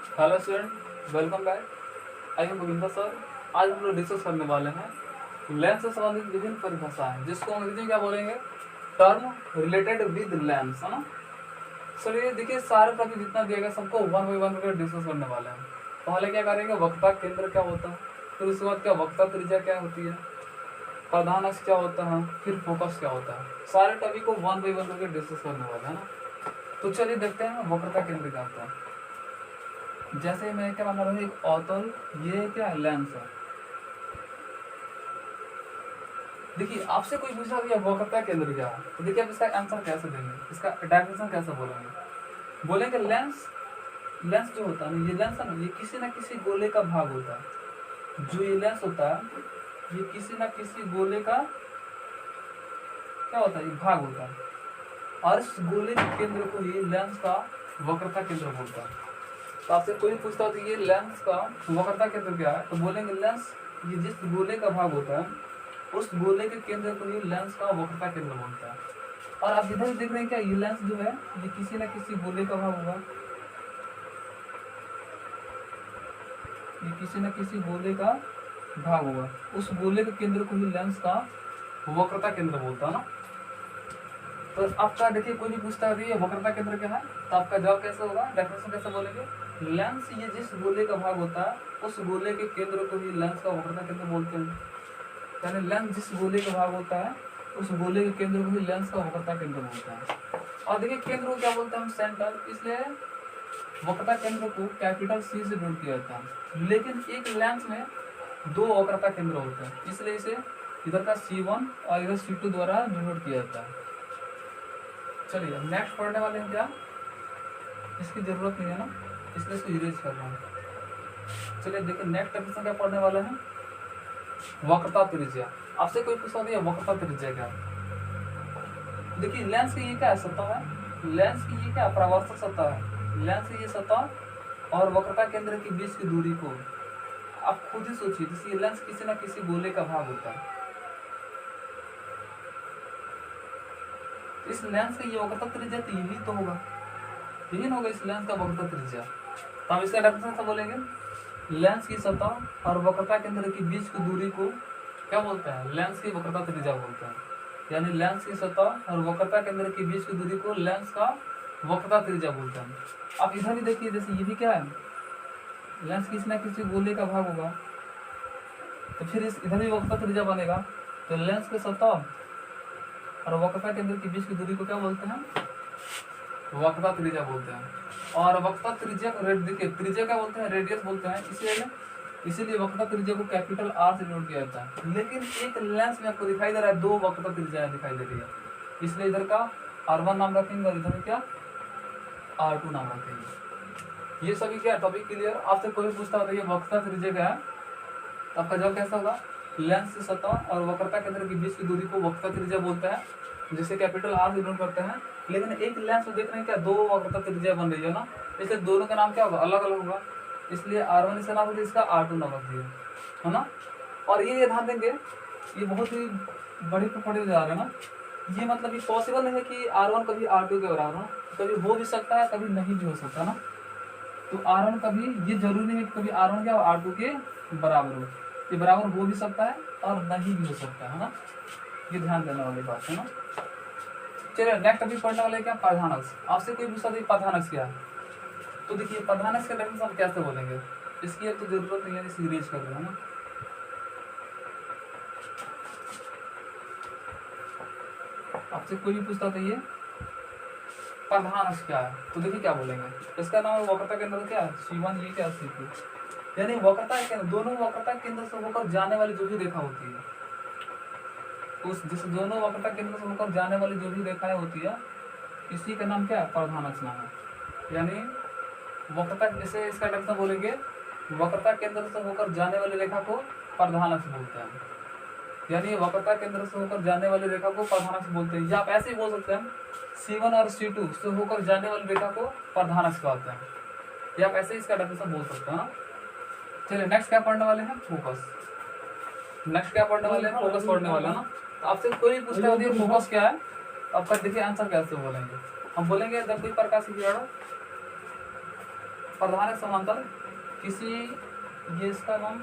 Hello student, welcome back. I am Govinda sir. आज हम लोग डिस्कस करने वाले हैं लेंस से संबंधित विभिन्न परिभाषाएं, जिसको अंग्रेजी में क्या बोलेंगे, टर्म रिलेटेड विद लेंस, है ना। सर ये देखिए, सारे टॉपिक जितना दिया गया सबको वन बाई वन करके डिस्कस करने वाले हैं। पहले क्या करेंगे, वक्ता केंद्र क्या होता है, फिर उसके बाद क्या वक्ता त्रिज्या क्या होती है, प्रधान अक्ष क्या होता है, फिर फोकस क्या होता है। सारे टॉपिक को वन बाई वन करके डिस्कस करने वाले हैं ना। तो चलिए देखते हैं वक्रता केंद्र क्या होता है। जैसे मैं क्या बना रहा हूँ, एक अवतल, ये क्या है, लेंस है। देखिए आपसे कोई पूछा कि वक्रता केंद्र क्या है, तो देखिए आप इसका आंसर कैसे देंगे, इसका डेफिनेशन कैसे बोलेंगे। बोलेंगे लेंस, लेंस जो होता है ना, ये लेंस है ना, ये किसी ना किसी गोले का भाग होता है। जो ये लेंस होता है, ये किसी ना किसी गोले का क्या होता है, ये भाग होता है। और इस गोले के केंद्र को ही लेंस का वक्रता केंद्र बोलता है। तो आपसे कोई पूछता हो कि ये लेंस का वक्रता केंद्र क्या है, तो बोलेंगे लेंस ये जिस गोले का भाग होता है, उस गोले के केंद्र को ही लेंस का वक्रता केंद्र बोलता है। और आप इधर देख रहे हैं क्या, ये लेंस जो है ये किसी न किसी गोले का भाग होगा, ये किसी न किसी गोले का भाग होगा, उस गोले के केंद्र को ही लेंस का वक्रता केंद्र बोलता है ना। तो आपका देखिए, कोई भी पूछता है ये वक्रता केंद्र क्या है, तो आपका जवाब कैसे होगा, डेफिनेशन कैसे बोलेंगे, लेंस ये जिस गोले का भाग होता है, उस गोले के केंद्र को ही लेंस का वक्रता केंद्र बोलते हैं। यानी लेंस जिस गोले का भाग होता है, उस गोले के केंद्र को ही लेंस का वक्रता केंद्र बोलता है। और देखिए केंद्र को क्या बोलते हैं हम, सेंटर, इसलिए वक्रता केंद्र को कैपिटल सी से डिनोट किया जाता है। लेकिन एक लेंस में दो वक्रता केंद्र होते हैं, इसलिए इसे इधर का C1 और इधर C2 द्वारा डिनोट किया जाता है। चलिए नेक्स्ट पढ़ने वाले हैं क्या, इसकी जरूरत नहीं है ना, इसलिए इसको इरेज कर रहा हूँ। चलिए देखिए नेक्स्ट डेफिनेशन क्या पढ़ने वाले हैं, वक्रता त्रिज्या। आपसे कोई पूछा दिया वक्रता त्रिज्या क्या, देखिए लेंस की ये क्या है, सतह है। लेंस की ये क्या परावर्तक सतह है। लेंस की ये सतह और वक्रता केंद्र के बीच की दूरी को आप खुद ही सोचिए, जैसे ये लेंस किसी ना किसी गोले का भाग होता है, इस लेंस का ये वक्रता त्रिज्या तो यही तो होगा, यही ना होगा इस लेंस का वक्रता त्रिज्या। तो हम इसका डेफिनेशन से बोलेंगे, लेंस की सतह और वक्रता केंद्र के बीच की दूरी को क्या बोलते हैं, लेंस की वक्रता त्रिज्या बोलते हैं। यानी लेंस की सतह और वक्रता केंद्र के बीच की दूरी को लेंस का वक्रता त्रिज्या बोलते हैं। आप इधर भी देखिए, जैसे ये भी क्या है, लेंस किसी ना किसी गोले का भाग होगा, तो फिर इस इधर भी वक्रता त्रिज्या बनेगा। तो लेंस की सतह और वक्रता केंद्र के बीच की दूरी को क्या बोलते हैं, वक्रता त्रिज्या बोलते हैं। और वक्रता त्रिज्या को देखिए, त्रिज्या क्या बोलते हैं, रेडियस बोलते हैं, इसीलिए वक्रता त्रिज्या को कैपिटल R से डिनोट किया जाता है। लेकिन एक लेंस में आपको दिखाई दे रहा है दो वक्रता त्रिज्या दिखाई दे रही है, इसलिए इधर का R1 नाम रखेंगे और इधर क्या R2 नाम रखेंगे। ये सभी क्या टॉपिक क्लियर। आपसे कोई पूछता है ये वक्रता त्रिज्या क्या है, तो आपका जवाब कैसा होगा, लेंस की सतह और वक्रता केंद्र के बीच की दूरी को वक्रता त्रिज्या बोलते हैं, जिसे कैपिटल R से डिनोट करते हैं। लेकिन एक लेंस में देख रहे हैं क्या, दो वक्रता त्रिज्या बन रही है ना, इसलिए दोनों का नाम क्या होगा, अलग अलग होगा, इसलिए R1 इसका नाम इसका R2 नाम रख दिया, है ना। और ये ध्यान देंगे, ये बहुत ही बड़ी पढ़े जा रहे हैं ना, ये मतलब ये पॉसिबल नहीं है कि R1 कभी R2 के बराबर हो, कभी हो भी सकता है, कभी नहीं भी हो सकता ना। तो R1 कभी, ये जरूरी नहीं है कि कभी R1 क्या R2 के बराबर हो, ये बराबर हो भी सकता है और नहीं भी हो सकता है ना, ये ध्यान देने वाली बात है ना। चलिए नेक्स्ट अभी पढ़ने वाले क्या, प्रधानक्ष। आपसे कोई पूछता है प्रधानक्ष क्या है, तो देखिए प्रधानक्ष का डेफिनेशन हम कैसे बोलेंगे, इसकी अब तो जरूरत नहीं है, इसे इरेज कर रहे हैं ना। आपसे कोई भी पूछता था ये प्रधानक्ष क्या है, तो देखिए क्या बोलेंगे, इसका नाम है वक्रता केंद्र क्या है, C1, ये क्या C2। यानी वक्रता केंद्र, दोनों वक्रता केंद्र से होकर जाने वाली जो भी रेखा होती है, उस जिस दोनों वक्रता केंद्र से होकर जाने वाली जो भी रेखाएं होती है, इसी का नाम क्या है, प्रधानक्ष नाम है। यानी वक्रता, जैसे इसका डेफिनेशन बोलेंगे, वक्रता केंद्र से होकर जाने वाली रेखा को प्रधानक्ष बोलते हैं। यानी वक्रता केंद्र से होकर जाने वाली रेखा को प्रधानक्ष बोलते हैं, या आप ऐसे ही बोल सकते हैं, C1 और C2 से होकर जाने वाली रेखा को प्रधानक्ष कहते हैं, या आप ऐसे ही इसका डेफिनेशन बोल सकते हैं। चलिए नेक्स्ट क्या पढ़ने वाले हैं, फोकस। नेक्स्ट क्या पढ़ने वाले हैं, फोकस पढ़ने वाले हैं ना। तो आपसे कोई पूछता है फोकस क्या है, आपका देखिए आंसर कैसे बोलेंगे, हम बोलेंगे जब कोई प्रकाश की किरण प्रधानक समांतर किसी, ये इसका नाम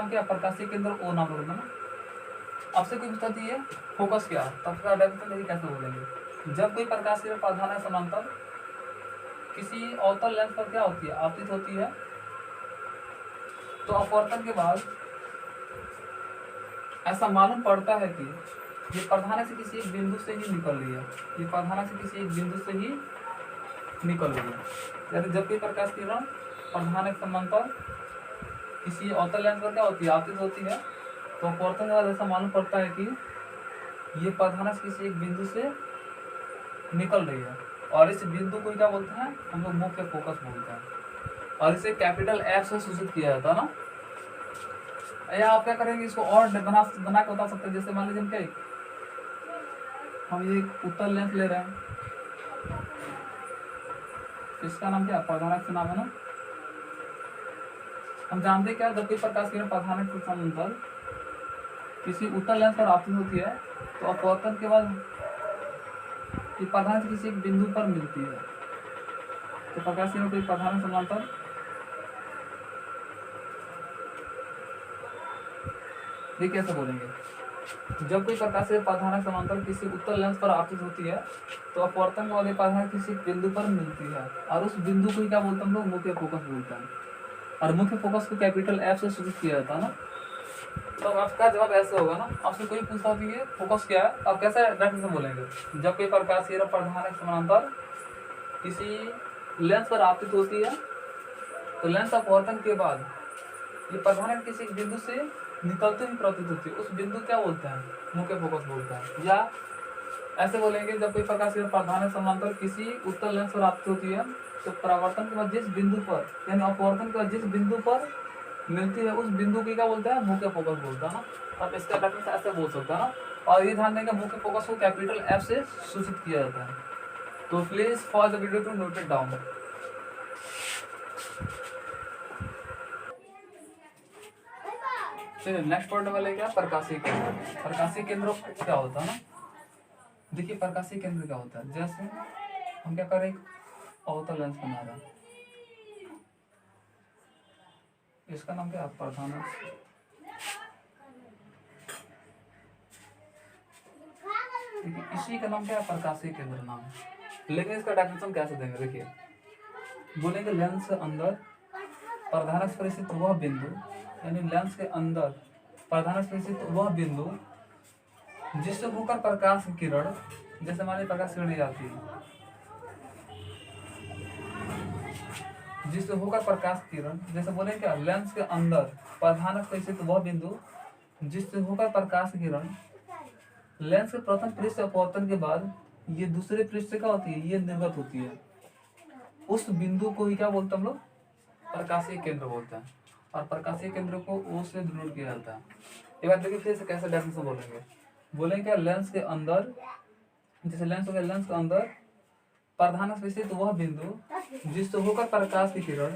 क्या, प्रकाशीय केंद्र ओ नाम रखना ना। आपसे कोई पूछता है फोकस क्या, तब का डायरेक्शन कैसे बोलेंगे। जब कोई प्रकाशीय प्रधानक समांतर किसी अवतल लेंस पर क्या होती है, आपतित होती है, तो अपवर्तन के बाद ऐसा मालूम पड़ता है कि ये प्रधानक से किसी एक बिंदु से ही निकल रही है, ये प्रधानक से किसी एक बिंदु से ही निकल रही है। यानी जब भी प्रकाश किरण प्रधानक समांतर किसी अवतल लेंस पर क्या होती है, आपतित होती है, तो अपवर्तन के बाद ऐसा मालूम पड़ता है कि ये प्रधानक से किसी एक बिंदु से निकल रही है, और इस बिंदु को क्या बोलते हैं हम लोग, मुख्य फोकस बोलते हैं, और इसे कैपिटल एफ से सूचित किया जाता है ना। या आप क्या करेंगे, इसको और बना के बता सकते हैं। जैसे मान लीजिए हम ये उत्तल लेंस ले रहे हैं, इसका नाम क्या, प्रधानक से नाम है ना। हम जानते हैं क्या, जब कोई प्रकाश किरण प्रधानक के समांतर किसी उत्तल लेंस पर आपतित होती है, तो अपवर्तन के बाद ये प्रधानक किसी एक बिंदु पर मिलती है, तो प्रकाश किरण कोई प्रधानक समांतर ये कैसे बोलेंगे। जब कोई प्रकाश से प्रधानक समांतर किसी उत्तल लेंस पर आपतित होती है, तो अपवर्तन के बाद ये प्रधानक किसी बिंदु पर मिलती है, और उस बिंदु को क्या बोलते हैं हम लोग, मुख्य फोकस बोलते हैं, और मुख्य फोकस को कैपिटल एफ से सूचित किया जाता है ना। तो आपका जवाब ऐसे होगा ना। आपसे कोई पूछता है फोकस क्या है, आप कैसे डायरेक्ट से बोलेंगे। जब कोई प्रकाश किरण प्रधानक समांतर किसी लेंस पर आपतित होती है, तो लेंस अपवर्तन के बाद ये प्रधानक किसी बिंदु से निकलते हुए प्रतीत होती है, उस बिंदु क्या बोलते हैं, मुख्य फोकस बोलते हैं। या ऐसे बोलेंगे, जब कोई प्रकाश किरण प्रधानक समांतर किसी उत्तल लेंस पर आपतित होती है, तो परावर्तन के बाद जिस बिंदु पर, यानी अपवर्तन के बाद जिस बिंदु पर मिलती है, उस बिंदु की क्या बोलते हैं, मुख्य फोकस बोलता है ना। आप इसका रेफरेंस ऐसे बोल सकते हैं ना। और ये ध्यान देंगे, मुख्य फोकस को कैपिटल एफ से सूचित किया जाता है। तो please for the video to note it down. चलिए नेक्स्ट पॉइंट वाले क्या, प्रकाशीय केंद्र। प्रकाशीय केंद्र क्या होता है ना, देखिए प्रकाशीय केंद्र क्या होता है। जैसे हम क्या करें, अवतल लेंस बना रहे हैं, इसका नाम क्या है, प्रधानक। इसी का नाम क्या है, प्रकाशीय केंद्र नाम है। लेकिन इसका डेफिनेशन कैसे देंगे, देखिए बोलेंगे लेंस के अंदर प्रधानक पर स्थित वह बिंदु, यानी लेंस के अंदर प्रधानक पर स्थित वह बिंदु जिससे होकर प्रकाश किरण, जैसे मान लीजिए प्रकाश किरण आती है, जिससे होकर प्रकाश किरण, जैसे बोले क्या, लेंस के अंदर प्रधानक पर स्थित वह बिंदु जिससे होकर प्रकाश किरण लेंस के प्रथम पृष्ठ अपवर्तन के बाद ये दूसरे पृष्ठ से क्या होती है, ये निर्गत होती है, उस बिंदु को ही क्या बोलते हैं हम लोग, प्रकाशीय केंद्र बोलते हैं। और प्रकाशीय केंद्र को ओ से डिनोट किया जाता है। एक बार देखिए फिर से कैसे डेफिनेशन बोलेंगे। बोलेंगे क्या, लेंस के अंदर, जैसे लेंस हो गया, लेंस के अंदर प्रधानक पर स्थित वह बिंदु जिससे होकर प्रकाश की किरण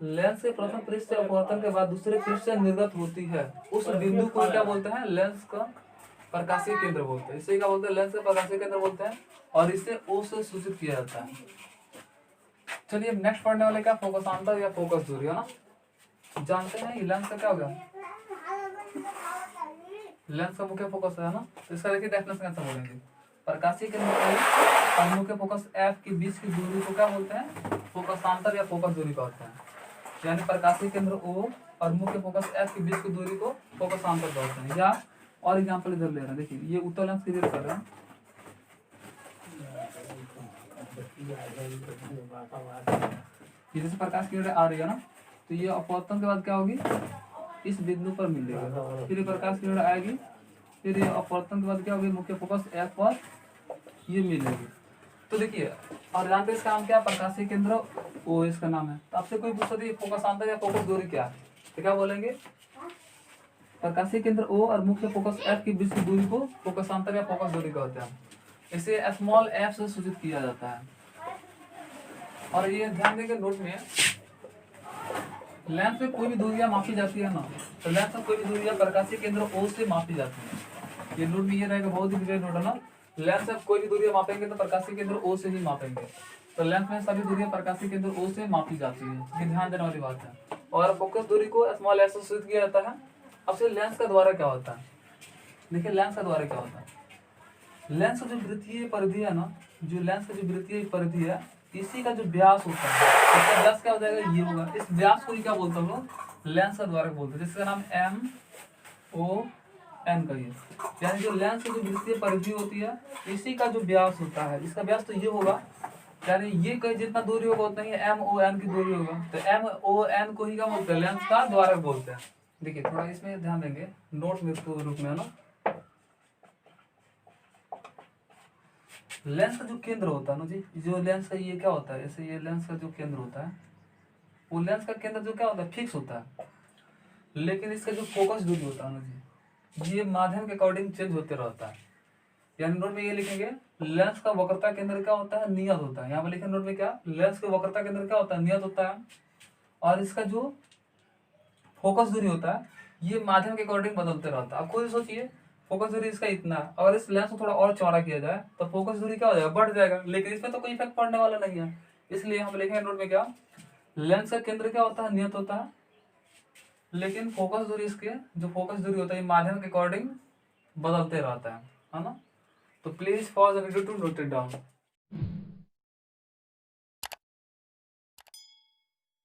लेंस के प्रथम पृष्ठ से अपवर्तन के बाद दूसरे पृष्ठ से निर्गत होती है, उस बिंदु को क्या बोलते हैं, लेंस का प्रकाशीय केंद्र बोलते हैं। इसे क्या बोलते हैं, लेंस का प्रकाशीय केंद्र बोलते हैं, और इसे ओ से सूचित किया जाता है। चलिए नेक्स्ट पढ़ने वाले क्या, फोकसांतर या फोकस दूरी, है ना। जानते हैं लेंस का क्या होगा, लेंस का मुख्य फोकस है ना। तो इसका देखिए डेफिनेशन कैसे बोलेंगे, प्रकाशीय केंद्र और मुख्य फोकस एफ के बीच की दूरी को क्या बोलते हैं, फोकसांतर या फोकस दूरी कहते हैं। यानी प्रकाशीय केंद्र ओ और मुख्य फोकस एफ के बीच की दूरी को फोकसांतर कहते हैं। या और एग्जांपल इधर ले रहे हैं, देखिए ये उत्तल लेंस क्लियर कर रहे हैं, ये जैसे प्रकाश की किरण आ रही है ना, तो ये अपवर्तन के बाद क्या होगी, इस बिंदु पर मिलेगा, फिर ये प्रकाश की किरण आएगी, फिर ये अपवर्तन के बाद क्या होगी, मुख्य फोकस एफ पर ये मिलेगी। तो देखिए, और जानते हैं इसका नाम क्या है, प्रकाशीय केंद्र ओ इसका नाम है। तो आपसे कोई पूछता है फोकसांतर या फोकस दूरी क्या है, तो क्या बोलेंगे, प्रकाशीय केंद्र ओ और मुख्य फोकस एफ के बीच की दूरी को फोकसांतर या फोकस दूरी कहते हैं। इसे स्मॉल एफ से सूचित किया जाता है। और ये ध्यान देंगे नोट में, लेंस में कोई भी दूरियां मापी जाती है ना, तो लेंस में कोई भी दूरियां प्रकाशीय केंद्र ओ से मापी जाती है। ये नोट में ये रहेगा, बहुत ही क्लियर नोट है ना। लेंस में कोई भी दूरियां मापेंगे तो प्रकाशीय केंद्र ओ से ही मापेंगे। तो लेंस में सभी दूरियां प्रकाशीय केंद्र O से मापी जाती है, ये ध्यान देने वाली बात है। और फोकस दूरी को स्मॉल एस से सूचित किया जाता है। अब से लेंस का द्वारा क्या होता है, देखिए लेंस का द्वारा क्या होता है। लेंस का जो वृत्तीय परिधि है ना, जो लेंस का जो वृत्तीय परिधि है, इसी का जो व्यास होता है, इसका व्यास क्या हो जाएगा, ये होगा। इस व्यास को ही क्या बोलते हैं हम लोग, लेंस का द्वारक बोलते हैं, जिसका नाम MON का ये, यानी जो लेंस की जो वृत्तीय परिधि होती है, इसी का जो व्यास होता है, इसका व्यास तो ये होगा, यानी ये कहीं जितना दूरी होगा उतना ही MON की दूरी होगा। तो MON को ही क्या बोलते हैं, लेंस का द्वारक बोलते हैं। देखिए थोड़ा इसमें ध्यान देंगे, नोट में इसके रूप में है ना। लेंस का जो केंद्र होता है ना जी, जो लेंस का ये क्या होता है, जैसे ये लेंस का जो केंद्र होता है, वो लेंस का केंद्र जो क्या होता है, फिक्स होता है। लेकिन इसका जो फोकस दूरी होता है ना जी, ये माध्यम के अकॉर्डिंग चेंज होते रहता है। यानी नोट में ये लिखेंगे, लेंस का वक्रता केंद्र क्या होता है, नियत होता है। यहाँ पर लिखे नोट में क्या, लेंस का वक्रता केंद्र क्या होता है, नियत होता है। और इसका जो फोकस दूरी होता है, ये माध्यम के अकॉर्डिंग बदलते रहता है। आप खुद सोचिए, फोकस दूरी इसका इतना, अगर इस लेंस को थोड़ा और चौड़ा किया जाए तो फोकस दूरी क्या हो जाएगा, बढ़ जाएगा। लेकिन इसमें तो कोई इफेक्ट पड़ने वाला नहीं है, इसलिए हम लिखेंगे नोट में क्या, लेंस का केंद्र क्या होता है, नियत होता है। लेकिन फोकस दूरी, इसके जो फोकस दूरी होता है, ये माध्यम के अकॉर्डिंग बदलते रहता है ना। तो please pause the video to note it down.